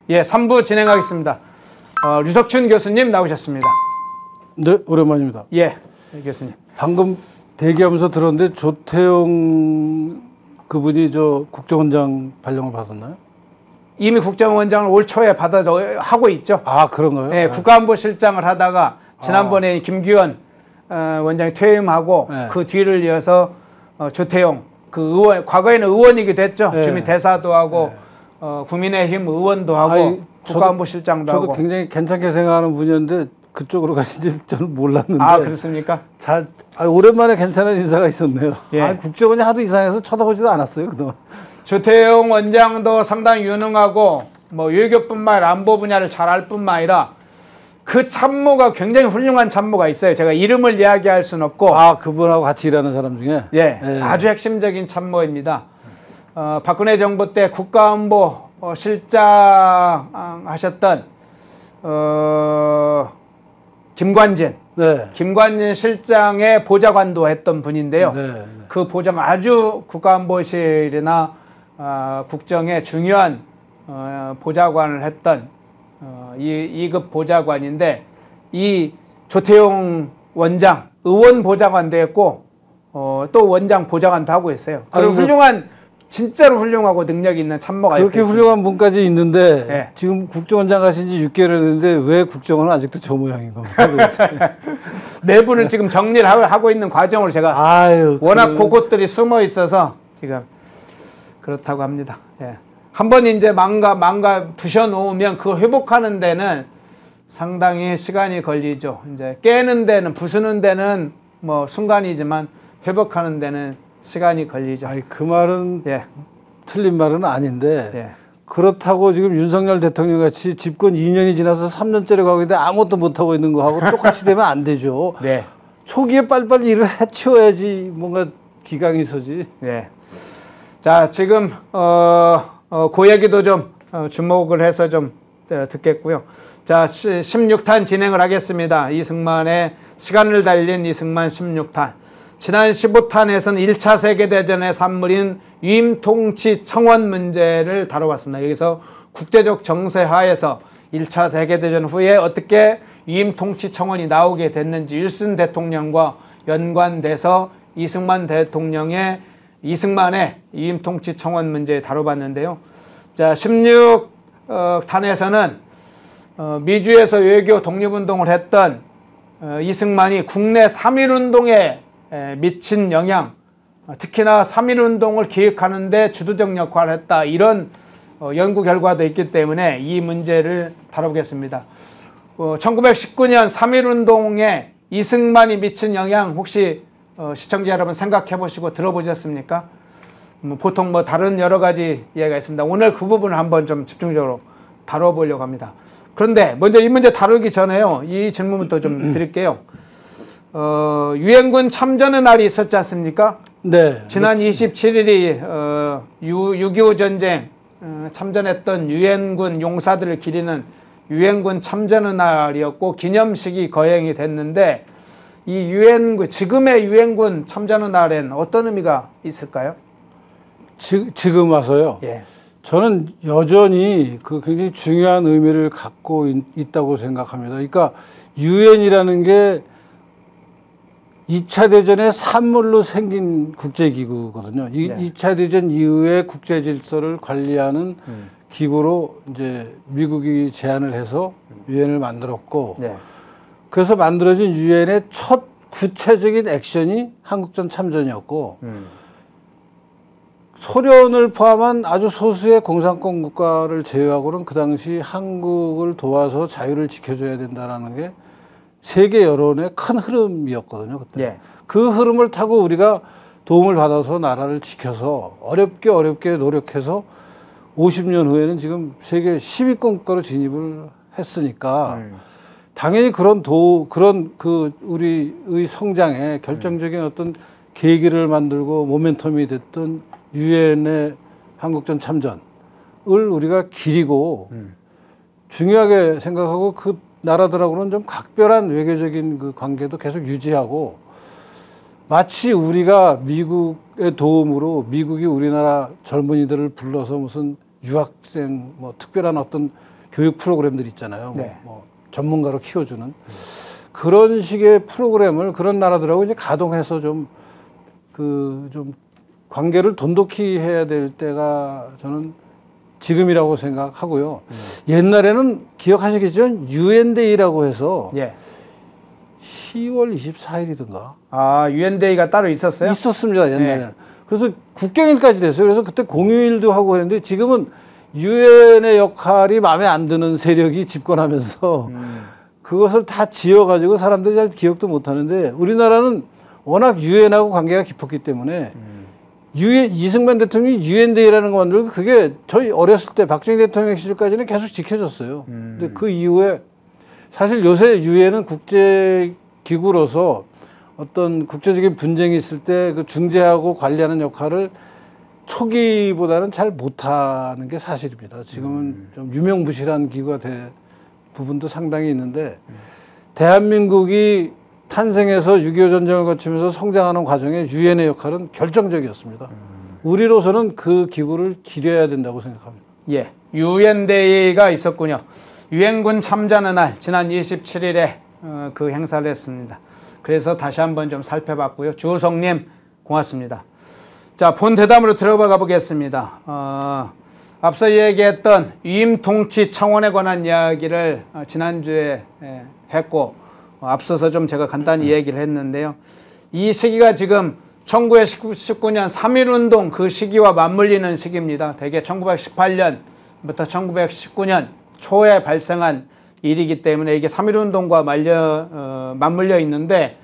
예, 3부 진행하겠습니다. 류석춘 교수님 나오셨습니다. 네, 오랜만입니다. 예, 교수님. 방금 대기하면서 들었는데 조태용 그분이 저 국정원장 발령을 받았나요? 이미 국정원장을 올 초에 받아서 하고 있죠. 아, 그런가요? 예, 국가안보실장을 하다가 지난번에 김규현 원장이 퇴임하고 네. 그 뒤를 이어서 조태용 그 의원, 과거에는 의원이기도 했죠. 네. 주미 대사도 하고 국민의힘 의원도 하고 국가안보실장도 저도 하고. 굉장히 괜찮게 생각하는 분이었는데 그쪽으로 가신지 저는 몰랐는데. 아, 그렇습니까? 오랜만에 괜찮은 인사가 있었네요. 예. 국정원이 하도 이상해서 쳐다보지도 않았어요, 그동안. 조태용 원장도 상당히 유능하고 뭐 외교뿐만 아니라 안보 분야를 잘 알 뿐만 아니라 그 참모가 굉장히 훌륭한 참모가 있어요. 제가 이름을 이야기할 수는 없고. 아, 그분하고 같이 일하는 사람 중에? 예, 아주 핵심적인 참모입니다. 박근혜 정부 때 국가안보 실장 하셨던 김관진. 네. 김관진 실장의 보좌관도 했던 분인데요. 네. 그 보좌관 아주 국가안보실이나 국정에 중요한 보좌관을 했던 2급 보좌관인데, 이 조태용 원장 의원 보좌관도 했고 또 원장 보좌관도 하고 있어요. 그리고 훌륭한, 진짜로 훌륭하고 능력 있는 참모가 그렇게 훌륭한 분까지 있는데 네. 지금 국정원장 가신 지 6개월 했는데 왜 국정원은 아직도 저 모양인 겁니까? 내부를 지금 정리를 하고 있는 과정으로 제가 워낙 그것들이 숨어 있어서 지금 그렇다고 합니다. 예. 한번 이제 망가 부셔 놓으면 그걸 회복하는 데는 상당히 시간이 걸리죠. 이제 깨는 데는, 부수는 데는 뭐 순간이지만 회복하는 데는 시간이 걸리죠. 그 말은 틀린 말은 아닌데 그렇다고 지금 윤석열 대통령 같이 집권 2년이 지나서 3년째를 가고 있는데 아무것도 못하고 있는 거하고 똑같이 되면 안 되죠. 네. 초기에 빨리빨리 일을 해치워야지 뭔가 기강이 서지. 네. 자, 지금 그 얘기도 좀 주목을 해서 좀 듣겠고요. 자, 16탄 진행을 하겠습니다. 이승만의 시간을 달린 이승만 16탄. 지난 15탄에서는 1차 세계대전의 산물인 위임통치 청원 문제를 다뤄봤습니다. 여기서 국제적 정세 하에서 1차 세계대전 후에 어떻게 위임통치 청원이 나오게 됐는지 윌슨 대통령과 연관돼서 이승만의 위임통치 청원 문제 다뤄봤는데요. 자, 16탄에서는 미주에서 외교 독립운동을 했던 이승만이 국내 3.1운동에 미친 영향, 특히나 3.1운동을 기획하는 데 주도적 역할을 했다, 이런 연구 결과도 있기 때문에 이 문제를 다뤄보겠습니다. 1919년 3.1운동에 이승만이 미친 영향 혹시 시청자 여러분 생각해 보시고 들어보셨습니까? 보통 뭐 다른 여러 가지 이야기가 있습니다. 오늘 그 부분을 한번 좀 집중적으로 다뤄보려고 합니다. 그런데 먼저 이 문제 다루기 전에요, 이 질문부터 좀 드릴게요. 유엔군 참전의 날이 있었지 않습니까? 네. 지난 27일이 6.25 전쟁 참전했던 유엔군 용사들을 기리는 유엔군 참전의 날이었고 기념식이 거행이 됐는데, 이 유엔군, 지금의 유엔군 참전의 날엔 어떤 의미가 있을까요? 지금 와서요? 예. 저는 여전히 그 굉장히 중요한 의미를 갖고 있다고 생각합니다. 그러니까 유엔이라는 게 2차 대전의 산물로 생긴 국제기구거든요. 2차 대전 이후에 국제 질서를 관리하는 기구로 이제 미국이 제안을 해서 유엔을 만들었고, 그래서 만들어진 유엔의 첫 구체적인 액션이 한국전 참전이었고, 소련을 포함한 아주 소수의 공산권 국가를 제외하고는 그 당시 한국을 도와서 자유를 지켜줘야 된다라는 게 세계 여론의 큰 흐름이었거든요, 그때. 그 흐름을 타고 우리가 도움을 받아서 나라를 지켜서 어렵게 노력해서 50년 후에는 지금 세계 10위권 국가로 진입을 했으니까 당연히 그런 우리의 성장에 결정적인 어떤 계기를 만들고 모멘텀이 됐던 유엔의 한국전 참전을 우리가 기리고 중요하게 생각하고 그 나라들하고는 좀 각별한 외교적인 그 관계도 계속 유지하고, 마치 우리가 미국의 도움으로 미국이 우리나라 젊은이들을 불러서 무슨 유학생 뭐 특별한 어떤 교육 프로그램들 있잖아요. 네. 뭐 전문가로 키워주는 그런 식의 프로그램을 그런 나라들하고 이제 가동해서 좀 관계를 돈독히 해야 될 때가 저는 지금이라고 생각하고요. 옛날에는 기억하시겠지만 유엔데이라고 해서 예. 10월 24일이든가. 아, 유엔데이가 따로 있었어요? 있었습니다, 옛날에는. 네. 그래서 국경일까지 됐어요. 그래서 그때 공휴일도 하고 그랬는데 지금은 유엔의 역할이 마음에 안 드는 세력이 집권하면서 그것을 다 지어가지고 사람들이 잘 기억도 못 하는데 우리나라는 워낙 유엔하고 관계가 깊었기 때문에 이승만 대통령이 유엔데이라는 거 만들고 그게 저희 어렸을 때 박정희 대통령 시절까지는 계속 지켜졌어요. 근데 그 이후에 사실 요새 유엔은 국제기구로서 어떤 국제적인 분쟁이 있을 때 그 중재하고 관리하는 역할을 초기보다는 잘 못하는 게 사실입니다. 지금은 좀 유명무실한 기구가 된 부분도 상당히 있는데 대한민국이 탄생해서 6.25 전쟁을 거치면서 성장하는 과정에 유엔의 역할은 결정적이었습니다. 우리로서는 그 기구를 기려야 된다고 생각합니다. 예, 유엔데이가 있었군요. 유엔군 참전의 날 지난 27일에 그 행사를 했습니다. 그래서 다시 한번 좀 살펴봤고요. 주호성님 고맙습니다. 자, 본 대담으로 들어가 보겠습니다. 앞서 얘기했던 위임 통치 청원에 관한 이야기를 지난주에 했고 앞서서 좀 제가 간단히 얘기를 했는데요. 이 시기가 지금 1919년 3.1운동 그 시기와 맞물리는 시기입니다. 대개 1918년부터 1919년 초에 발생한 일이기 때문에 이게 3.1운동과 맞물려 있는데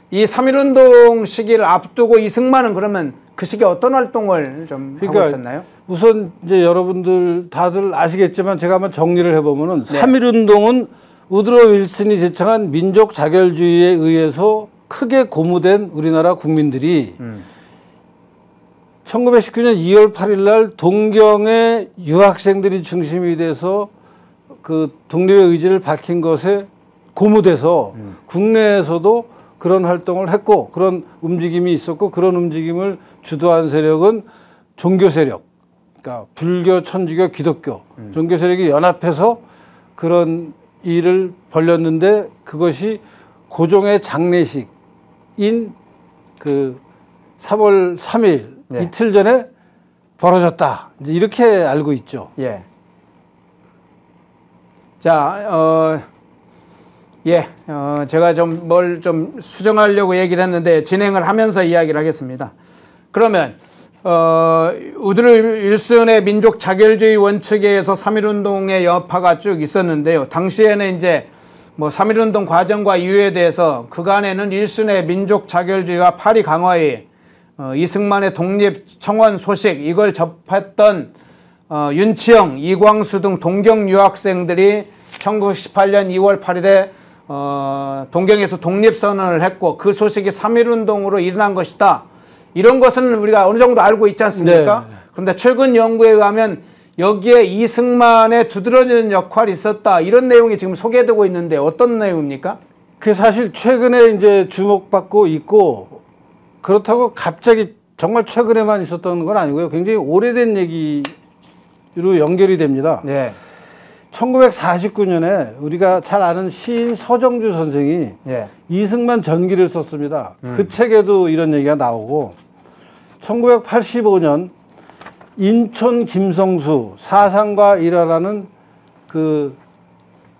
이 3.1운동 시기를 앞두고 이승만은 그러면 그 시기에 어떤 활동을 좀 하고 있었나요? 우선 이제 여러분들 다들 아시겠지만 제가 한번 정리를 해보면은 네. 3.1운동은 우드로 윌슨이 제창한 민족 자결주의에 의해서 크게 고무된 우리나라 국민들이 1919년 2월 8일 날 동경의 유학생들이 중심이 돼서 그 독립의 의지를 밝힌 것에 고무돼서 국내에서도 그런 활동을 했고 그런 움직임이 있었고 그런 움직임을 주도한 세력은 종교 세력, 그러니까 불교, 천주교, 기독교 종교 세력이 연합해서 그런 일을 벌였는데 그것이 고종의 장례식인 그 3월 3일 네. 이틀 전에 벌어졌다. 이제 이렇게 알고 있죠. 예. 자, 제가 좀 뭘 좀 수정하려고 얘기를 했는데 진행을 하면서 이야기를 하겠습니다. 그러면 우드로 윌슨의 민족 자결주의 원칙에 의해서 3.1운동의 여파가 쭉 있었는데요. 당시에는 이제 뭐 3.1운동 과정과 이유에 대해서 그간에는 윌슨의 민족 자결주의와 파리 강화의 이승만의 독립 청원 소식 이걸 접했던 윤치영, 이광수 등 동경 유학생들이 1918년 2월 8일에 동경에서 독립선언을 했고 그 소식이 3.1운동으로 일어난 것이다. 이런 것은 우리가 어느 정도 알고 있지 않습니까? 네. 그런데 최근 연구에 의하면 여기에 이승만의 두드러지는 역할이 있었다. 이런 내용이 지금 소개되고 있는데 어떤 내용입니까? 그게 사실 최근에 이제 주목받고 있고 그렇다고 갑자기 정말 최근에만 있었던 건 아니고요. 굉장히 오래된 얘기로 연결이 됩니다. 네. 1949년에 우리가 잘 아는 시인 서정주 선생이 이승만 전기를 썼습니다. 그 책에도 이런 얘기가 나오고 1985년 인촌 김성수 사상과 일화라는 그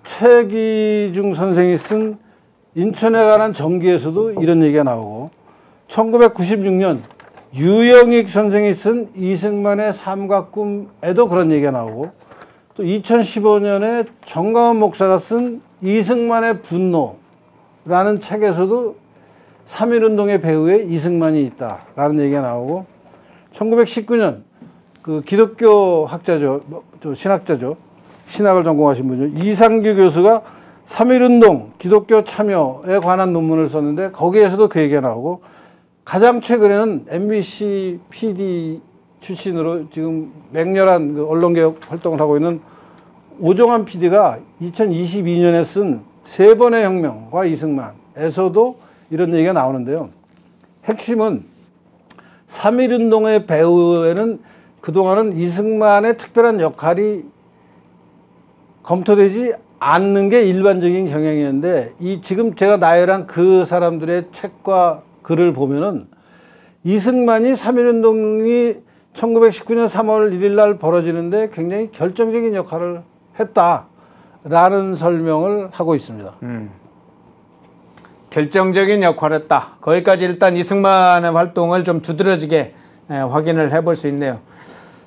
최기중 선생이 쓴 인천에 관한 전기에서도 이런 얘기가 나오고 1996년 유영익 선생이 쓴 이승만의 삶과 꿈에도 그런 얘기가 나오고 또 2015년에 정가원 목사가 쓴 이승만의 분노라는 책에서도 3.1운동의 배후에 이승만이 있다라는 얘기가 나오고 1919년 그 기독교 학자죠, 신학자죠, 신학을 전공하신 분이죠. 이상규 교수가 3.1운동 기독교 참여에 관한 논문을 썼는데 거기에서도 그 얘기가 나오고 가장 최근에는 MBC PD 출신으로 지금 맹렬한 그 언론개혁 활동을 하고 있는 오종환 PD가 2022년에 쓴 세 번의 혁명과 이승만에서도 이런 얘기가 나오는데요. 핵심은 3.1운동의 배후에는 그동안은 이승만의 특별한 역할이 검토되지 않는 게 일반적인 경향이었는데 지금 제가 나열한 그 사람들의 책과 글을 보면은 이승만이 3.1운동이 1919년 3월 1일 날 벌어지는데 굉장히 결정적인 역할을 했다라는 설명을 하고 있습니다. 결정적인 역할을 했다. 거기까지 일단 이승만의 활동을 좀 두드러지게 확인을 해볼 수 있네요.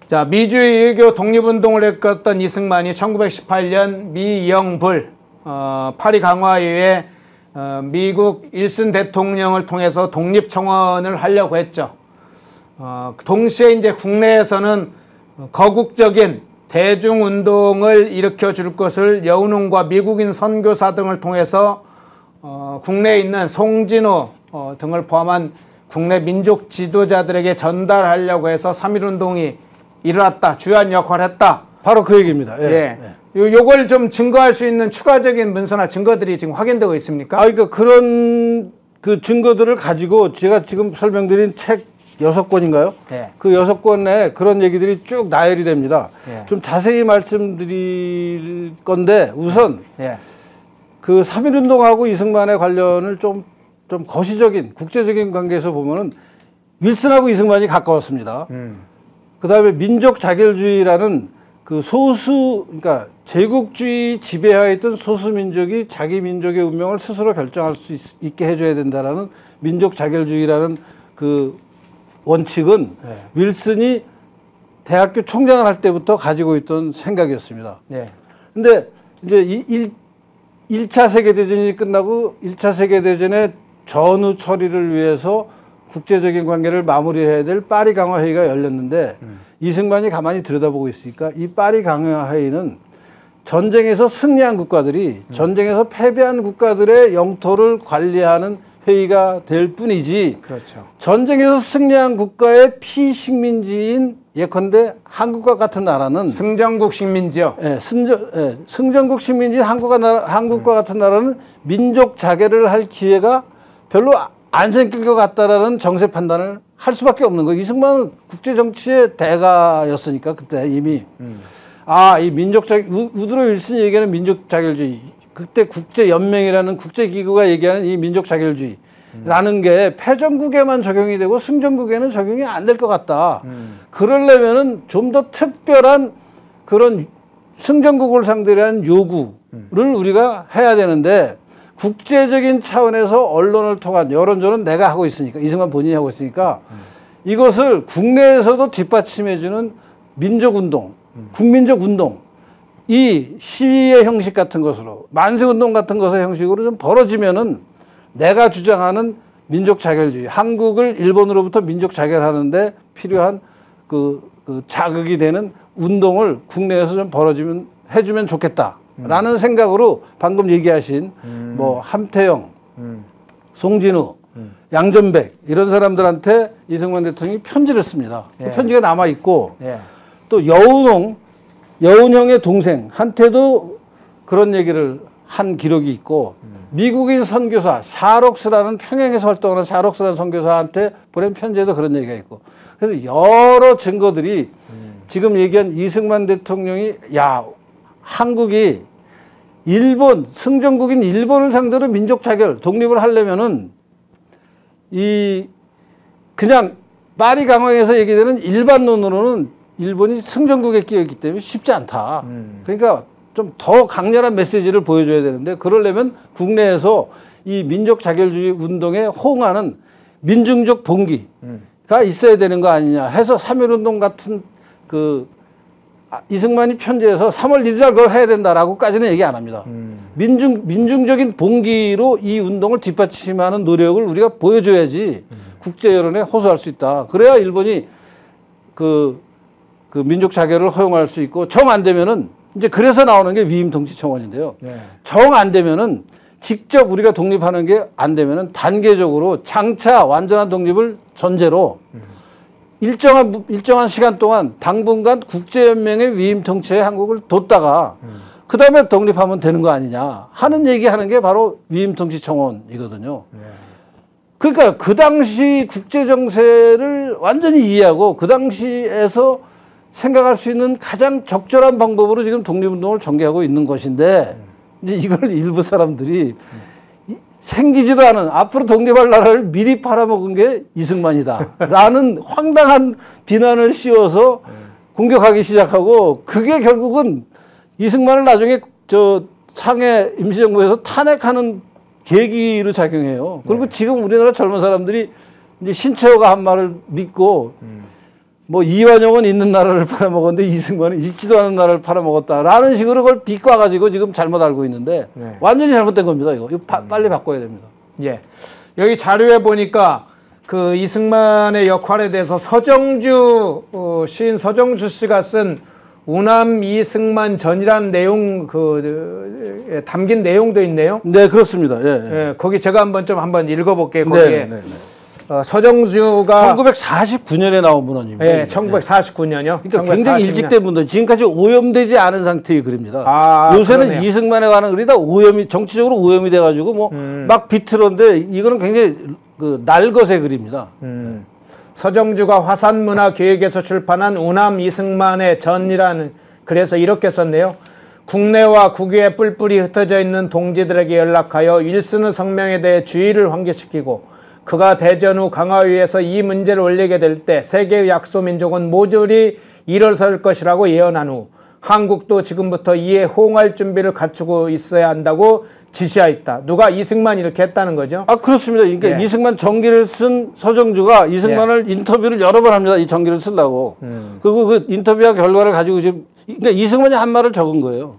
자, 미주의 외교 독립운동을 이끌었던 이승만이 1918년 미영불 파리 강화 이후에 미국 일슨 대통령을 통해서 독립청원을 하려고 했죠. 동시에 이제 국내에서는 거국적인 대중운동을 일으켜 줄 것을 여운홍과 미국인 선교사 등을 통해서 국내에 있는 송진우 등을 포함한 국내 민족 지도자들에게 전달하려고 해서 3.1운동이 일어났다. 주요한 역할을 했다. 바로 그 얘기입니다. 예. 요걸 좀 증거할 수 있는 추가적인 문서나 증거들이 지금 확인되고 있습니까? 그러니까 그런 그 증거들을 가지고 제가 지금 설명드린 책 6권인가요? 그 6권에 그런 얘기들이 쭉 나열이 됩니다. 좀 자세히 말씀드릴 건데 우선 그 3.1운동하고 이승만의 관련을 좀 거시적인 국제적인 관계에서 보면은 윌슨하고 이승만이 가까웠습니다. 그 다음에 민족 자결주의라는 그 소수, 그러니까 제국주의 지배하에 있던 소수민족이 자기 민족의 운명을 스스로 결정할 수 있게 해줘야 된다라는 민족 자결주의라는 그 원칙은 윌슨이 대학교 총장을 할 때부터 가지고 있던 생각이었습니다. 근데 이제 1차 세계대전이 끝나고 1차 세계대전의 전후 처리를 위해서 국제적인 관계를 마무리해야 될 파리 강화 회의가 열렸는데 이승만이 가만히 들여다보고 있으니까 이 파리 강화 회의는 전쟁에서 승리한 국가들이 전쟁에서 패배한 국가들의 영토를 관리하는 회의가 될 뿐이지 전쟁에서 승리한 국가의 피식민지인 예컨대 한국과 같은 나라는 승전국 식민지요. 승전국 식민지인 한국과 같은 나라는 민족 자결을 할 기회가 별로 안 생길 것 같다라는 정세 판단을 할 수밖에 없는 거예요. 이승만은 국제정치의 대가였으니까 그때 이미 이 우드로 윌슨이 얘기하는 민족 자결주의, 그때 국제연맹이라는 국제기구가 얘기하는 이 민족 자결주의라는 게 패전국에만 적용이 되고 승전국에는 적용이 안 될 것 같다. 그러려면은 좀 더 특별한 그런 승전국을 상대로 한 요구를 우리가 해야 되는데 국제적인 차원에서 언론을 통한 여론조는 내가 하고 있으니까 이승만 본인이 하고 있으니까 이것을 국내에서도 뒷받침해주는 민족운동, 국민적운동, 이 시위의 형식 같은 것으로 만세운동 같은 것의 형식으로 좀 벌어지면은 내가 주장하는 민족 자결주의, 한국을 일본으로부터 민족 자결하는데 필요한 그 자극이 되는 운동을 국내에서 좀 해주면 좋겠다. 라는 생각으로 방금 얘기하신 뭐 함태영, 송진우, 양전백 이런 사람들한테 이승만 대통령이 편지를 씁니다. 그 편지가 남아 있고 또 여운형의 동생 한테도 그런 얘기를 한 기록이 있고 미국인 선교사 샤록스라는 평양에서 활동하는 샤록스라는 선교사한테 보낸 편지에도 그런 얘기가 있고 그래서 여러 증거들이 지금 얘기한 이승만 대통령이 한국이 승전국인 일본을 상대로 민족 자결, 독립을 하려면은 그냥 파리 강화에서 얘기되는 일반론으로는 일본이 승전국에 끼어있기 때문에 쉽지 않다. 그러니까 좀 더 강렬한 메시지를 보여줘야 되는데 그러려면 국내에서 이 민족 자결주의 운동에 호응하는 민중적 봉기가 있어야 되는 거 아니냐 해서 3.1운동 같은 이승만이 편지에서 3월 1일 날 그걸 해야 된다라고까지는 얘기 안 합니다. 민중적인 봉기로 이 운동을 뒷받침하는 노력을 우리가 보여줘야지 국제 여론에 호소할 수 있다. 그래야 일본이 그 민족 자결을 허용할 수 있고 정 안 되면은 이제 그래서 나오는 게 위임 통치 청원인데요. 정 안 되면은 직접 우리가 독립하는 게 안 되면은 단계적으로 장차 완전한 독립을 전제로 일정한 시간 동안 당분간 국제연맹의 위임 통치에 한국을 뒀다가 그 다음에 독립하면 되는 거 아니냐 하는 얘기하는 게 바로 위임 통치 청원이거든요. 그러니까 그 당시 국제 정세를 완전히 이해하고 그 당시에서 생각할 수 있는 가장 적절한 방법으로 지금 독립운동을 전개하고 있는 것인데 이제 이걸 일부 사람들이 생기지도 않은 앞으로 독립할 나라를 미리 팔아먹은 게 이승만이다 라는 황당한 비난을 씌워서 공격하기 시작하고 그게 결국은 이승만을 나중에 저 상해 임시정부에서 탄핵하는 계기로 작용해요. 그리고 지금 우리나라 젊은 사람들이 이제 신채호가 한 말을 믿고 뭐 이완용은 있는 나라를 팔아먹었는데 이승만은 있지도 않은 나라를 팔아먹었다라는 식으로 그걸 비꼬아가지고 지금 잘못 알고 있는데 완전히 잘못된 겁니다. 이거 빨리 바꿔야 됩니다. 예. 여기 자료에 보니까 그 이승만의 역할에 대해서 서정주 시인 서정주 씨가 쓴 우남 이승만 전이라는 내용 담긴 내용도 있네요. 네, 그렇습니다. 예. 예, 거기 제가 한번 읽어볼게요. 거기에 서정주가 1949년에 나온 문헌입니다. 예, 1949년이요. 그러니까 굉장히 일찍 된 문헌. 지금까지 오염되지 않은 상태의 글입니다. 요새는 그러네요. 이승만에 관한 글이 다 정치적으로 오염이 돼가지고 뭐 막 비틀었는데 이거는 굉장히 그 날것의 글입니다. 서정주가 화산문화기획에서 출판한 우남 이승만의 전이라는 글에서 이렇게 썼네요. 국내와 국외에 뿔뿔이 흩어져 있는 동지들에게 연락하여 일쓰는 성명에 대해 주의를 환기시키고 그가 대전 후 강화위에서 이 문제를 올리게 될 때 세계의 약소민족은 모조리 일어설 것이라고 예언한 후 한국도 지금부터 이에 호응할 준비를 갖추고 있어야 한다고 지시하였다. 누가 이승만이 이렇게 했다는 거죠? 그렇습니다. 그러니까 예. 이승만 전기를 쓴 서정주가 이승만을 인터뷰를 여러 번 합니다. 이 전기를 쓰려고. 그리고 그 인터뷰와 결과를 가지고 지금 그러니까 이승만이 한 말을 적은 거예요.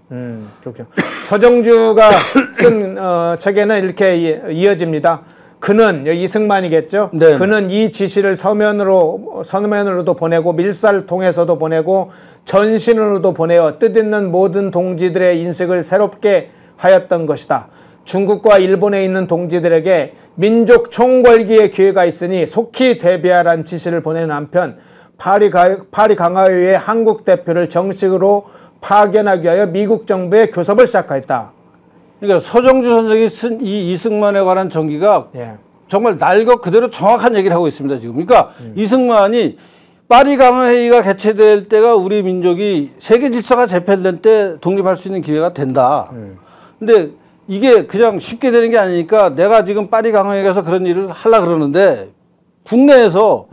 그렇죠. 서정주가 쓴 책에는 이렇게 이어집니다. 그는 이승만이겠죠. 네. 그는 이 지시를 서면으로도 보내고 밀사를 통해서도 보내고 전신으로도 보내어 뜻있는 모든 동지들의 인식을 새롭게 하였던 것이다. 중국과 일본에 있는 동지들에게 민족 총궐기의 기회가 있으니 속히 대비하라는 지시를 보내는 한편 파리 강화회의 한국 대표를 정식으로 파견하기 위하여 미국 정부에 교섭을 시작하였다. 그러니까 서정주 선생이 쓴 이 이승만에 관한 전기가 정말 날 것 그대로 정확한 얘기를 하고 있습니다. 지금. 그러니까 이승만이 파리 강화회의가 개최될 때가 우리 민족이 세계 질서가 재편될 때 독립할 수 있는 기회가 된다. 근데 이게 그냥 쉽게 되는 게 아니니까 내가 지금 파리 강화회에 가서 그런 일을 하려고 그러는데 국내에서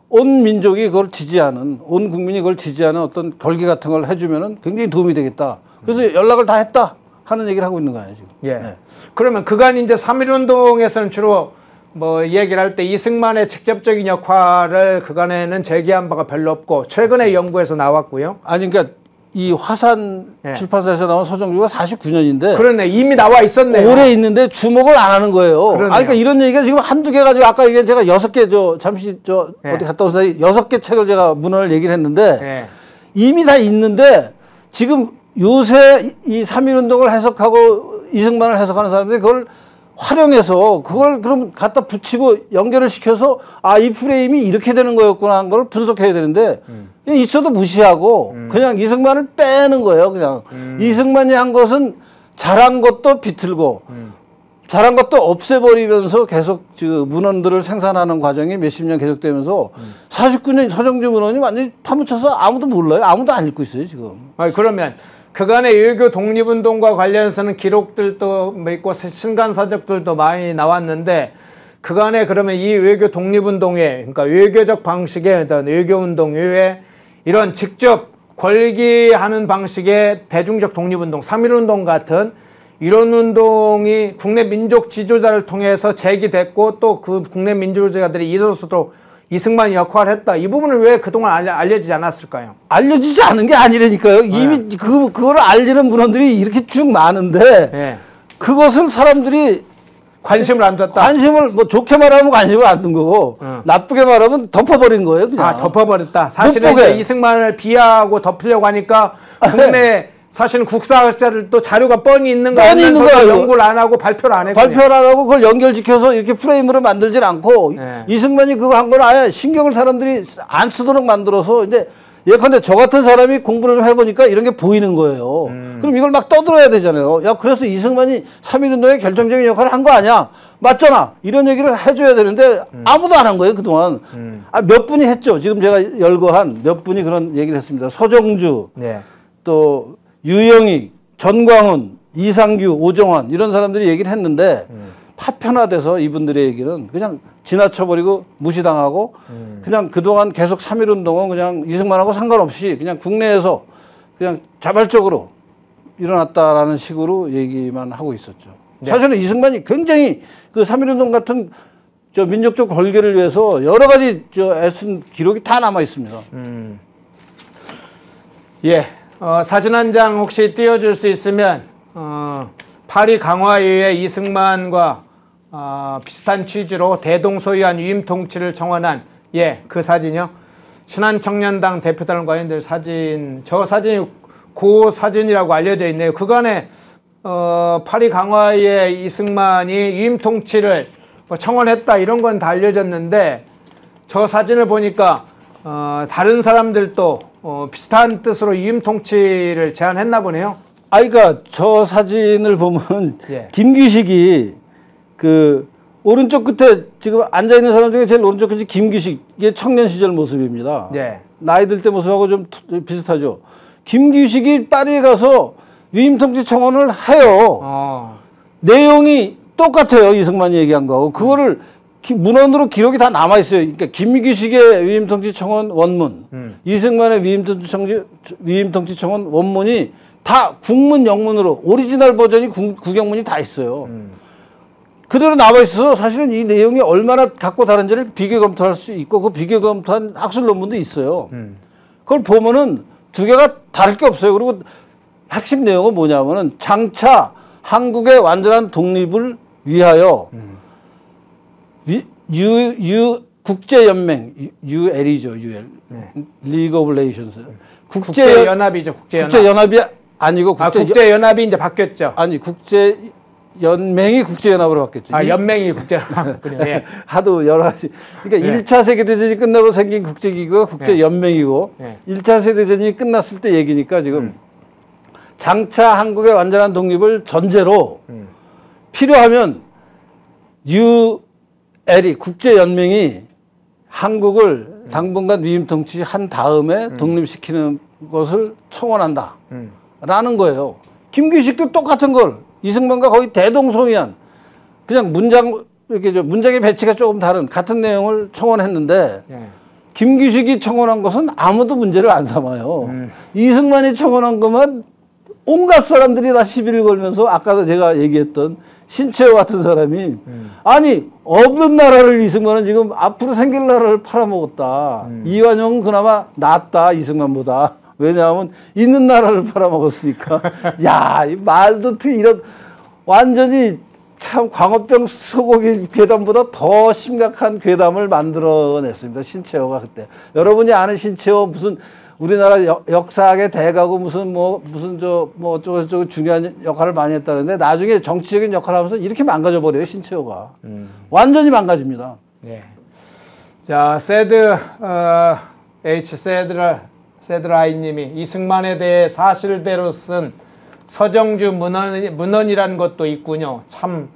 온 민족이 그걸 지지하는, 온 국민이 그걸 지지하는 어떤 결기 같은 걸 해주면은 굉장히 도움이 되겠다. 그래서 연락을 다 했다 하는 얘기를 하고 있는 거 아니에요, 지금. 예. 네. 그러면 그간 이제 3.1운동에서는 주로 뭐 얘기를 할 때 이승만의 직접적인 역할을 그간에는 제기한 바가 별로 없고 최근에 연구에서 나왔고요. 아니, 그러니까 이 화산 출판사에서 나온 서정주가 49년인데. 그러네. 이미 나와 있었네요. 오래 있는데 주목을 안 하는 거예요. 그러네요. 그러니까 이런 얘기가 지금 한두 개 가지고 아까 이게 제가 6개 잠시 어디 갔다 온 사이 6개 책을 제가 문헌을 얘기를 했는데 이미 다 있는데 지금 요새 이 3.1운동을 해석하고 이승만을 해석하는 사람들이 그걸 활용해서 그걸 그럼 갖다 붙이고 연결을 시켜서 이 프레임이 이렇게 되는 거였구나 하는 걸 분석해야 되는데 있어도 무시하고 그냥 이승만을 빼는 거예요. 그냥 이승만이 한 것은 잘한 것도 비틀고 잘한 것도 없애버리면서 계속 지금 문헌들을 생산하는 과정이 몇십 년 계속되면서 49년 서정주 문헌이 완전히 파묻혀서 아무도 몰라요. 아무도 안 읽고 있어요 지금. 그러면 그간의 외교 독립운동과 관련해서는 기록들도 있고 신간사적들도 많이 나왔는데 그간에 그러면 이 외교 독립운동에 그러니까 외교적 방식의 어떤 외교운동 외에 이런 직접 걸기하는 방식의 대중적 독립운동 3.1운동 같은 이런 운동이 국내 민족 지도자를 통해서 제기됐고 또 그 국내 민족주의자들이 이로서도 이승만이 역할을 했다. 이 부분을 왜 그동안 알려지지 않았을까요? 알려지지 않은 게 아니라니까요. 이미 그거를 알리는 문헌들이 이렇게 쭉 많은데 그것을 사람들이 관심을 안 뒀다. 관심을 뭐 좋게 말하면 관심을 안 둔 거고 나쁘게 말하면 덮어버린 거예요. 그냥. 덮어버렸다. 사실은 이승만을 비하하고 덮으려고 하니까 국내 사실은 국사학자들도 자료가 뻔히 있는 거 아니면서 연구를 안 하고 발표를 안 했고 발표를 안 하고 그걸 연결시켜서 이렇게 프레임으로 만들질 않고 이승만이 그거 한 건 아예 신경을 사람들이 안 쓰도록 만들어서 이제 예컨대 저 같은 사람이 공부를 좀 해보니까 이런 게 보이는 거예요. 그럼 이걸 막 떠들어야 되잖아요. 야, 그래서 이승만이 3.1운동에 결정적인 역할을 한 거 아니야? 맞잖아. 이런 얘기를 해줘야 되는데 아무도 안 한 거예요, 그동안. 몇 분이 했죠. 지금 제가 열거한 몇 분이 그런 얘기를 했습니다. 서정주, 네. 또 유영익, 전광훈, 이상규, 오정환 이런 사람들이 얘기를 했는데 파편화돼서 이분들의 얘기는 그냥 지나쳐버리고 무시당하고 그냥 그동안 계속 3.1운동은 그냥 이승만하고 상관없이 그냥 국내에서 그냥 자발적으로 일어났다라는 식으로 얘기만 하고 있었죠. 네. 사실은 이승만이 굉장히 그 3.1운동 같은 저 민족적 걸개를 위해서 여러 가지 저 애쓴 기록이 다 남아 있습니다. 예, 사진 한 장 혹시 띄워줄 수 있으면 파리 강화회의 이승만과 비슷한 취지로 대동소이한 위임 통치를 청원한 그 사진이요. 신한청년당 대표단을 관련된 사진, 저 사진이 그 사진이라고 알려져 있네요. 그간에 파리 강화회의 이승만이 위임 통치를 청원했다 이런 건 다 알려졌는데 저 사진을 보니까 다른 사람들도 비슷한 뜻으로 위임 통치를 제안했나 보네요. 그러니까 저 사진을 보면 김규식이 그 오른쪽 끝에 지금 앉아 있는 사람 중에 제일 오른쪽 끝이 김규식의 청년 시절 모습입니다. 네. 나이 들 때 모습하고 좀 비슷하죠. 김규식이 파리에 가서 위임 통치 청원을 해요. 내용이 똑같아요. 이승만이 얘기한 거하고 그거를 문헌으로 기록이 다 남아 있어요. 그러니까 김규식의 위임 통치 청원 원문, 이승만의 위임 통치 청원 원문이 다 국문 영문으로 오리지널 버전이 국영문이 다 있어요. 그대로 남아 있어서 사실은 이 내용이 얼마나 갖고 다른지를 비교 검토할 수 있고 그 비교 검토한 학술 논문도 있어요. 그걸 보면은 두 개가 다를 게 없어요. 그리고 핵심 내용은 뭐냐면은 장차 한국의 완전한 독립을 위하여 국제연맹, UL이죠, UL. League of Nations. 국제연합이죠, 국제연합. 국제연합이 아니고 국제연합이 이제 바뀌었죠. 아니, 국제연맹이 국제연합으로 바뀌었죠. 연맹이 국제연합. 예. 하도 여러 가지. 그러니까 1차 세계대전이 끝나고 생긴 국제기구가 국제연맹이고 1차 세계대전이 끝났을 때 얘기니까 지금 장차 한국의 완전한 독립을 전제로 필요하면 UL이 국제연맹이 한국을 당분간 위임 통치한 다음에 독립시키는 것을 청원한다. 라는 거예요. 김규식도 똑같은 걸 이승만과 거의 대동소이한 그냥 문장의 배치가 조금 다른 같은 내용을 청원했는데 김규식이 청원한 것은 아무도 문제를 안 삼아요. 이승만이 청원한 것만 온갖 사람들이 다 시비를 걸면서 아까도 제가 얘기했던 신채호 같은 사람이 아니 없는 나라를 이승만은 지금 앞으로 생길 나라를 팔아먹었다. 이완용은 그나마 낫다 이승만보다. 왜냐하면 있는 나라를 팔아먹었으니까. 야, 이 말도 이런 완전히 참 광우병 소고기 괴담보다 더 심각한 괴담을 만들어냈습니다. 신채호가 그때. 여러분이 아는 신채호 무슨 우리나라 역사학의 대가고 무슨 어쩌고저쩌고 중요한 역할을 많이 했다는데 나중에 정치적인 역할을 하면서 이렇게 망가져 버려요, 신채호가. 완전히 망가집니다. 네. 자, 세드라이님이 이승만에 대해 사실대로 쓴 서정주 문헌이라는 것도 있군요. 참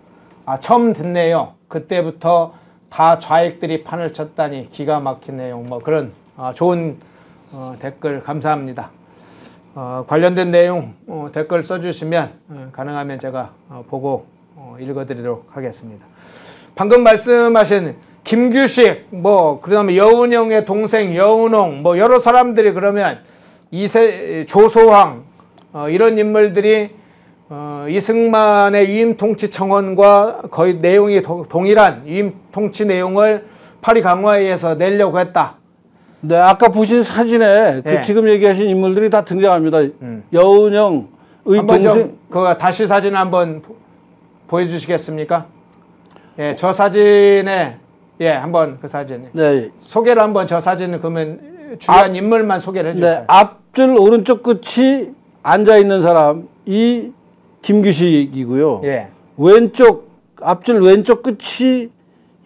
처음 듣네요. 그때부터 다 좌익들이 판을 쳤다니 기가 막힌 내용. 뭐 그런 좋은 댓글 감사합니다. 관련된 내용 댓글 써주시면 가능하면 제가 보고 읽어드리도록 하겠습니다. 방금 말씀하신 김규식, 그다음에 여운형의 동생 여운홍, 여러 사람들이 그러면 조소왕, 이런 인물들이 이승만의 위임 통치 청원과 거의 내용이 동일한 위임 통치 내용을 파리 강화회에서 내려고 했다. 네, 아까 보신 사진에 지금 얘기하신 인물들이 다 등장합니다. 여운형의 동생. 다시 사진 한번 보여주시겠습니까? 예, 저 사진에 한번 그 사진. 네. 소개를 한번 저 사진을 그러면 주요한 인물만 소개를 해주세요. 네, 앞줄 오른쪽 끝이 앉아 있는 사람이 김규식이고요. 예. 앞줄 왼쪽 끝이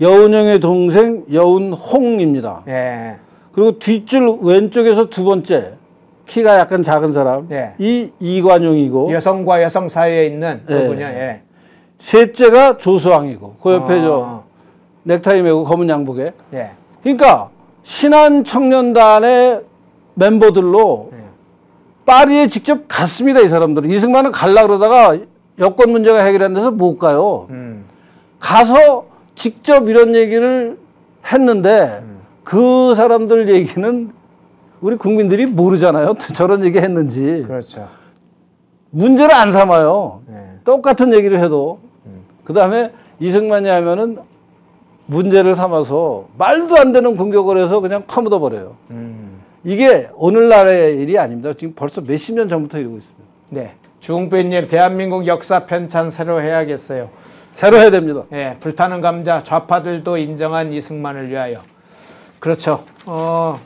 여운형의 동생 여운홍입니다. 예. 그리고 뒷줄 왼쪽에서 두 번째 키가 약간 작은 사람 예. 이 이관용이고 여성과 여성 사이에 있는 그분이요. 예. 셋째가 조수왕이고 그 옆에 저 넥타이 메고 검은 양복에 예. 그러니까 신한청년단의 멤버들로 파리에 직접 갔습니다. 이 사람들은. 이승만은 갈라 그러다가 여권 문제가 해결 안 돼서 못 가요. 가서 직접 이런 얘기를 했는데 그 사람들 얘기는 우리 국민들이 모르잖아요. 저런 얘기 했는지. 그렇죠. 문제를 안 삼아요. 똑같은 얘기를 해도. 그 다음에 이승만이 하면은 문제를 삼아서 말도 안 되는 공격을 해서 그냥 파묻어 버려요. 이게 오늘날의 일이 아닙니다. 지금 벌써 몇십 년 전부터 이러고 있습니다. 네. 주홍빛님, 대한민국 역사 편찬 새로 해야겠어요. 새로 해야 됩니다. 예, 불타는 감자 좌파들도 인정한 이승만을 위하여. 그렇죠.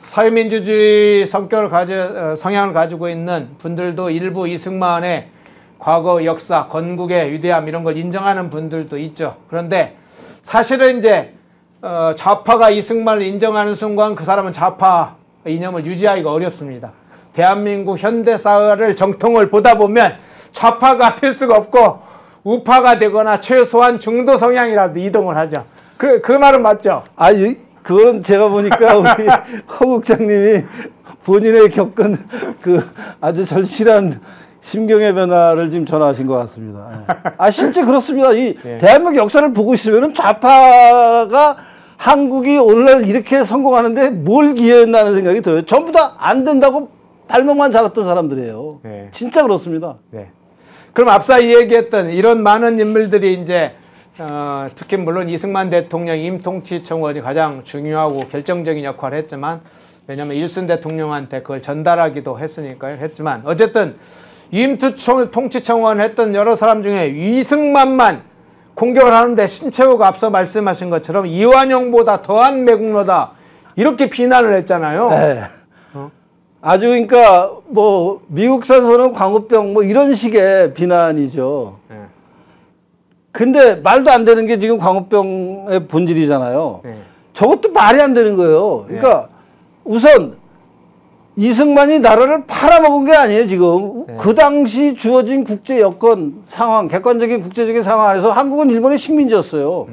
사회민주주의 성향을 가지고 있는 분들도 일부 이승만의 과거 역사, 건국의 위대함 이런 걸 인정하는 분들도 있죠. 그런데 사실은 이제 좌파가 이승만을 인정하는 순간 그 사람은 좌파 이념을 유지하기가 어렵습니다. 대한민국 현대사회를 정통을 보다 보면 좌파가 될 수가 없고 우파가 되거나 최소한 중도 성향이라도 이동을 하죠. 그 말은 맞죠? 아, 그거는 제가 보니까 우리 허 국장님이 본인의 겪은 그 아주 절실한 심경의 변화를 지금 전하신 것 같습니다. 아, 실제 그렇습니다. 이 대한민국 역사를 보고 있으면 좌파가 한국이 오늘날 이렇게 성공하는데 뭘 기여했나는 생각이 들어요. 전부 다 안 된다고 발목만 잡았던 사람들이에요. 네. 진짜 그렇습니다. 네. 그럼 앞서 얘기했던 이런 많은 인물들이 이제 특히 물론 이승만 대통령 임통치청원이 가장 중요하고 결정적인 역할을 했지만 왜냐하면 일순 대통령한테 그걸 전달하기도 했으니까요. 했지만 어쨌든 임통치청원 했던 여러 사람 중에 이승만만 공격을 하는데 신채호가 앞서 말씀하신 것처럼 이완용보다 더한 매국노다 이렇게 비난을 했잖아요. 네. 아주 그러니까 뭐 미국산소는 광우병 뭐 이런 식의 비난이죠. 네. 근데 말도 안 되는 게 지금 광우병의 본질이잖아요. 네. 저것도 말이 안 되는 거예요. 그러니까 네. 우선 이승만이 나라를 팔아먹은 게 아니에요, 지금. 네. 그 당시 주어진 국제 여건 상황, 객관적인 국제적인 상황 안에서 한국은 일본의 식민지였어요.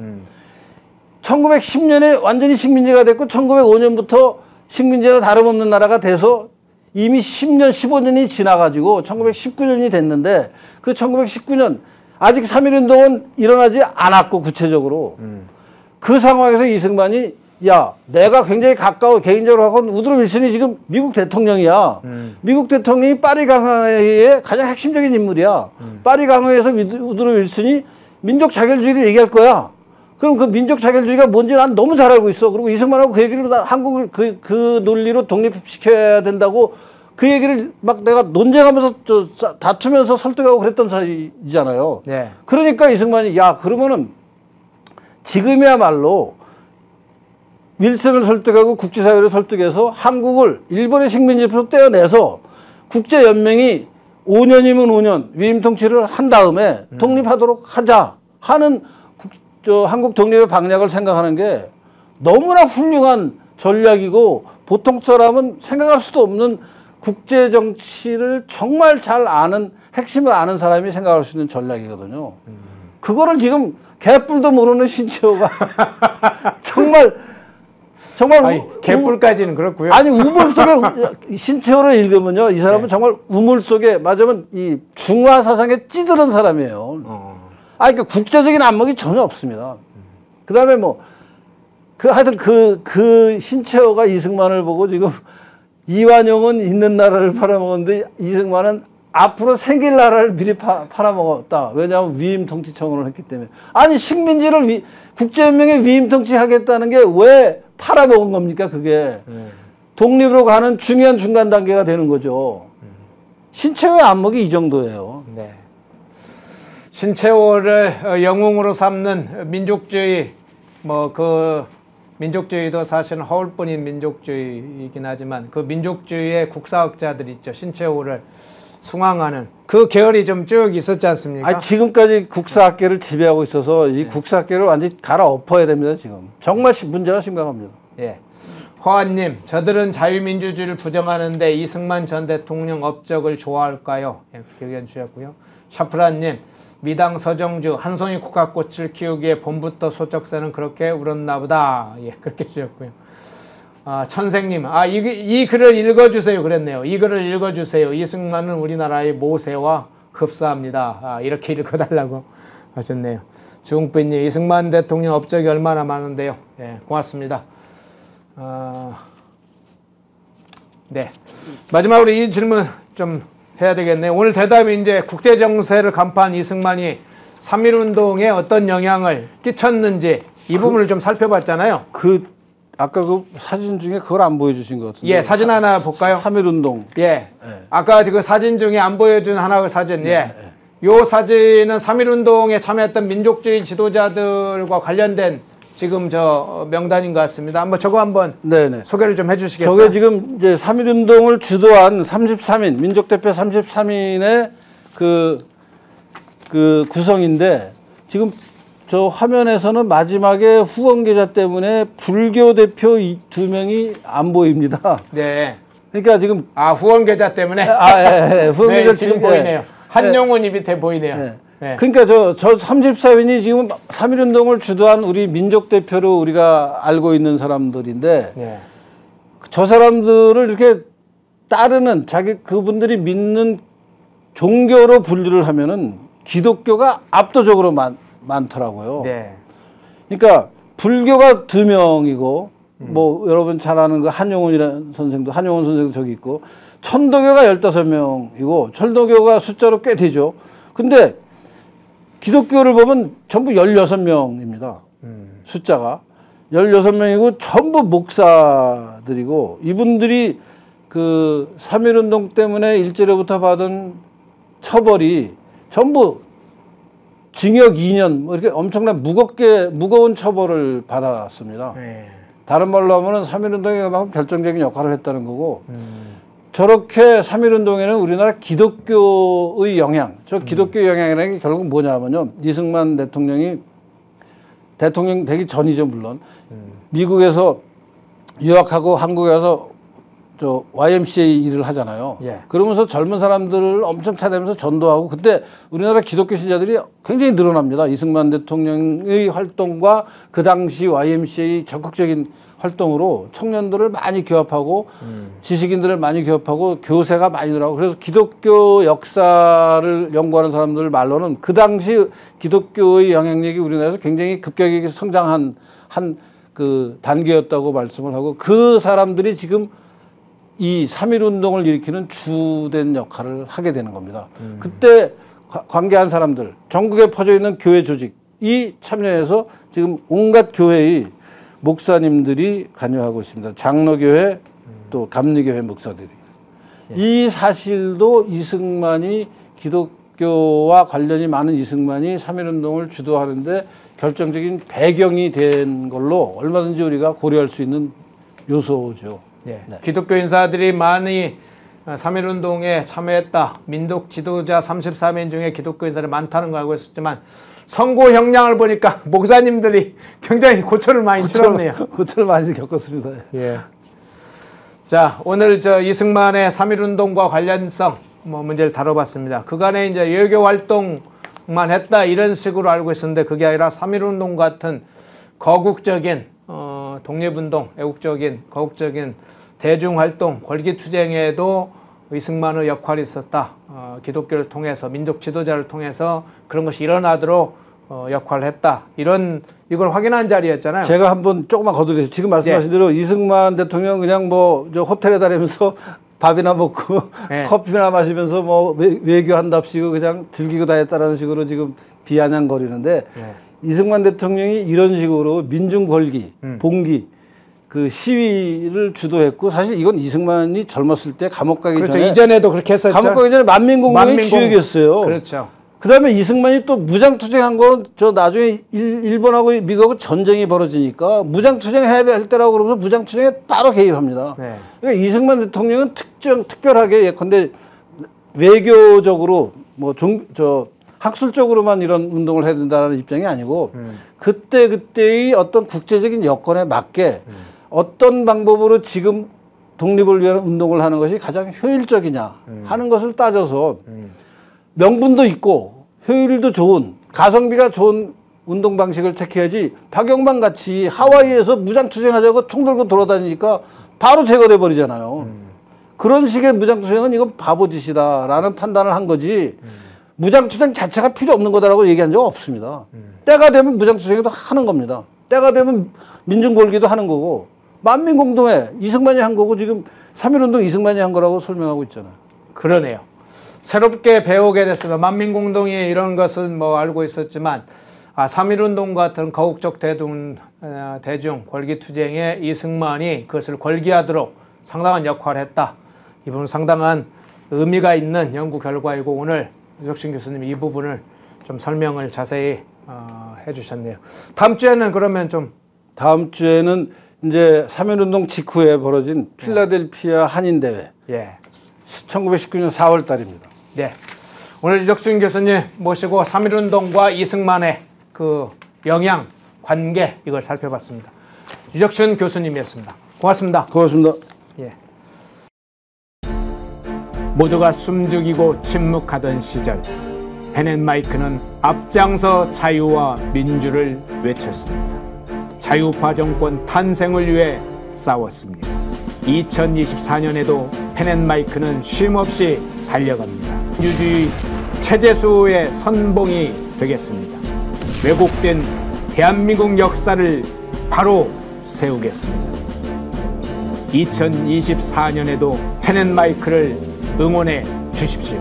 1910년에 완전히 식민지가 됐고 1905년부터 식민지와 다름없는 나라가 돼서 이미 10년, 15년이 지나가지고 1919년이 됐는데 그 1919년 아직 3.1운동은 일어나지 않았고 구체적으로 그 상황에서 이승만이 야, 내가 굉장히 가까워 개인적으로 하고 우드로 윌슨이 지금 미국 대통령이야. 미국 대통령이 파리 강화의 가장 핵심적인 인물이야. 파리 강화에서 우드로 윌슨이 민족 자결주의를 얘기할 거야. 그럼 그 민족 자결주의가 뭔지 난 너무 잘 알고 있어. 그리고 이승만하고 그 얘기를 한국을 그 논리로 독립시켜야 된다고 그 얘기를 막 내가 논쟁하면서 다투면서 설득하고 그랬던 사이잖아요. 네. 그러니까 이승만이 야, 그러면은 지금이야말로 윌슨을 설득하고 국제사회를 설득해서 한국을 일본의 식민지로부터 떼어내서 국제연맹이 5년이면 5년 위임 통치를 한 다음에 독립하도록 하자 하는 한국 독립의 방향을 생각하는 게 너무나 훌륭한 전략이고 보통 사람은 생각할 수도 없는 국제 정치를 정말 잘 아는 핵심을 아는 사람이 생각할 수 있는 전략이거든요. 그거를 지금 개뿔도 모르는 신채호가 정말 아니, 개뿔까지는 그렇고요. 아니 우물 속에 신채호를 읽으면요 이 사람은 네. 정말 우물 속에 맞으면 이 중화 사상에 찌들은 사람이에요. 그러니까 국제적인 안목이 전혀 없습니다. 그다음에 뭐 하여튼 그 신채호가 이승만을 보고 지금 이완용은 있는 나라를 팔아먹었는데 이승만은 앞으로 생길 나라를 미리 팔아먹었다. 왜냐하면 위임 통치청원을 했기 때문에. 아니 식민지를 국제연맹에 위임 통치하겠다는 게 왜 팔아먹은 겁니까? 그게 독립으로 가는 중요한 중간 단계가 되는 거죠. 신채호의 안목이 이 정도예요. 네. 신채호를 영웅으로 삼는 민족주의 민족주의도 사실은 허울뿐인 민족주의이긴 하지만 그 민족주의의 국사학자들 있죠. 신채호를 숭앙하는 그 계열이 좀 쭉 있었지 않습니까? 아니, 지금까지 국사학계를 지배하고 있어서 이 국사학계를 완전히 갈아엎어야 됩니다. 지금 정말 문제가 심각합니다. 예. 허한님, 저들은 자유민주주의를 부정하는데 이승만 전 대통령 업적을 좋아할까요? 예, 의견 주셨고요. 샤프라님, 미당 서정주, 한 송이 국화꽃을 키우기에 봄부터 소쩍새는 그렇게 울었나 보다. 예, 그렇게 주셨고요. 천생님, 이 글을 읽어주세요. 그랬네요. 이 글을 읽어주세요. 이승만은 우리나라의 모세와 흡사합니다. 이렇게 읽어달라고 하셨네요. 주웅빛님, 이승만 대통령 업적이 얼마나 많은데요. 예, 고맙습니다. 네. 마지막으로 이 질문 좀 해야 되겠네요. 오늘 대답이 이제 국제 정세를 간파한 이승만이 3.1운동에 어떤 영향을 끼쳤는지 이 부분을 좀 살펴봤잖아요. 아까 그 사진 중에 그걸 안 보여주신 것 같은데. 예, 사진 하나 볼까요? 3.1운동. 예. 아까 그 사진 중에 안 보여준 하나의 사진. 예. 요 사진은 3.1운동에 참여했던 민족주의 지도자들과 관련된 지금 저 명단인 것 같습니다. 한번 저거 한번 소개를 좀 해주시겠어요? 저게 지금 이제 3.1운동을 주도한 33인, 민족대표 33인의 그 구성인데 지금 저 화면에서는 마지막에 후원 계좌 때문에 불교 대표 2명이 안 보입니다. 네. 그러니까 지금 후원 계좌 때문에 후원 네, 계좌 지금 보이네요. 한용운이 밑에 보이네요. 네. 그러니까 저 34인이 지금 3.1운동을 주도한 우리 민족 대표로 우리가 알고 있는 사람들인데 저 사람들을 이렇게 따르는 그분들이 믿는 종교로 분류를 하면은 기독교가 압도적으로 많더라고요. 네. 그러니까 불교가 2명이고 뭐 여러분 잘 아는 그 한용운 선생도 저기 있고 천도교가 15명이고 철도교가 숫자로 꽤 되죠. 근데 기독교를 보면 전부 16명입니다. 숫자가 16명이고 전부 목사들이고 이분들이 그 3.1운동 때문에 일제로부터 받은 처벌이 전부 징역 2년 뭐 이렇게 엄청난 무거운 처벌을 받았습니다. 다른 말로 하면은 3.1운동이 그만큼 결정적인 역할을 했다는 거고 저렇게 3.1운동에는 우리나라 기독교의 영향, 기독교 영향이라는 게 결국 뭐냐면요. 이승만 대통령이 대통령 되기 전이죠, 물론. 미국에서 유학하고 한국에 와서 저 YMCA 일을 하잖아요. 그러면서 젊은 사람들을 엄청 찾아내면서 전도하고 그때 우리나라 기독교 신자들이 굉장히 늘어납니다. 이승만 대통령의 활동과 그 당시 YMCA 적극적인 활동으로 청년들을 많이 교합하고 지식인들을 많이 교합하고 교세가 많이 늘어나고 그래서 기독교 역사를 연구하는 사람들 말로는 그 당시 기독교의 영향력이 우리나라에서 굉장히 급격하게 성장한 그 단계였다고 말씀을 하고 그 사람들이 지금 이 3.1운동을 일으키는 주된 역할을 하게 되는 겁니다. 그때 관계한 사람들, 전국에 퍼져 있는 교회 조직이 참여해서 지금 온갖 교회의 목사님들이 관여하고 있습니다. 장로교회 또 감리교회 목사들이. 이 사실도 이승만이 기독교와 관련이 많은 이승만이 3.1운동을 주도하는데 결정적인 배경이 된 걸로 얼마든지 우리가 고려할 수 있는 요소죠. 기독교 인사들이 많이 3.1운동에 참여했다. 민족 지도자 33인 중에 기독교 인사들이 많다는 걸 알고 있었지만 선고 형량을 보니까 목사님들이 굉장히 고초를 많이 치렀네요. 고초를 많이 겪었습니다. 자, 오늘 이승만의 3.1운동과 관련성 문제를 다뤄봤습니다. 그간에 이제 외교 활동만 했다 이런 식으로 알고 있었는데 그게 아니라 3.1운동 같은 거국적인 독립운동, 애국적인 거국적인 대중활동, 권리투쟁에도 이승만의 역할이 있었다. 기독교를 통해서 민족 지도자를 통해서 그런 것이 일어나도록 역할을 했다. 이걸 확인한 자리였잖아요. 제가 한번 조금만 거두겠습니다. 지금 말씀하신 대로 이승만 대통령 그냥 뭐 저 호텔에 다니면서 밥이나 먹고 커피나 마시면서 뭐 외교한답시고 그냥 즐기고 다녔다라는 식으로 지금 비아냥거리는데 이승만 대통령이 이런 식으로 민중 권기, 봉기 그 시위를 주도했고 사실 이건 이승만이 젊었을 때 감옥 가기 전에 이전에도 그렇게 했었죠. 감옥 가기 전에 만민공부의 주역이었어요. 그렇죠. 그다음에 이승만이 또 무장투쟁한 건 저 나중에 일본하고 미국하고 전쟁이 벌어지니까 무장투쟁해야 될 때라고 그러면서 무장투쟁에 바로 개입합니다. 그러니까 이승만 대통령은 특별하게 예컨대 외교적으로 뭐 학술적으로만 이런 운동을 해야 된다는 입장이 아니고 그때의 어떤 국제적인 여건에 맞게 어떤 방법으로 지금 독립을 위한 운동을 하는 것이 가장 효율적이냐 하는 것을 따져서 명분도 있고 효율도 좋은 가성비가 좋은 운동 방식을 택해야지 박영만 같이 하와이에서 무장투쟁하자고 총 들고 돌아다니니까 바로 제거돼 버리잖아요. 그런 식의 무장투쟁은 이건 바보짓이다라는 판단을 한 거지 무장투쟁 자체가 필요 없는 거다라고 얘기한 적 없습니다. 때가 되면 무장투쟁도 하는 겁니다. 때가 되면 민중궐기도 하는 거고 만민공동회 이승만이 한 거고 지금 3.1운동 이승만이 한 거라고 설명하고 있잖아요. 그러네요. 새롭게 배우게 됐습니다. 만민공동회 이런 것은 뭐 알고 있었지만 3.1운동 같은 거국적 대중 권기투쟁에 이승만이 그것을 권기하도록 상당한 역할을 했다. 이 부분은 상당한 의미가 있는 연구 결과이고 오늘 유적신 교수님이 이 부분을 좀 설명을 자세히 해주셨네요. 다음 주에는 그러면 좀 다음 주에는 이제 3.1운동 직후에 벌어진 필라델피아 한인대회 1919년 4월 달입니다. 네. 오늘 유적신 교수님 모시고 3.1운동과 이승만의 그 영향, 관계 이걸 살펴봤습니다. 유적신 교수님이었습니다. 고맙습니다. 고맙습니다. 예. 모두가 숨죽이고 침묵하던 시절 펜앤마이크는 앞장서 자유와 민주를 외쳤습니다. 자유파 정권 탄생을 위해 싸웠습니다. 2024년에도 펜앤마이크는 쉼없이 달려갑니다. 민주주의 체제수호의 선봉이 되겠습니다. 왜곡된 대한민국 역사를 바로 세우겠습니다. 2024년에도 펜앤마이크를 응원해 주십시오.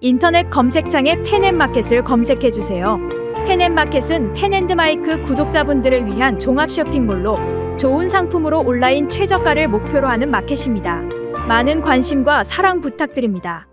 인터넷 검색창에 펜앤마켓을 검색해주세요. 펜앤마켓은 펜앤드마이크 구독자분들을 위한 종합 쇼핑몰로 좋은 상품으로 온라인 최저가를 목표로 하는 마켓입니다. 많은 관심과 사랑 부탁드립니다.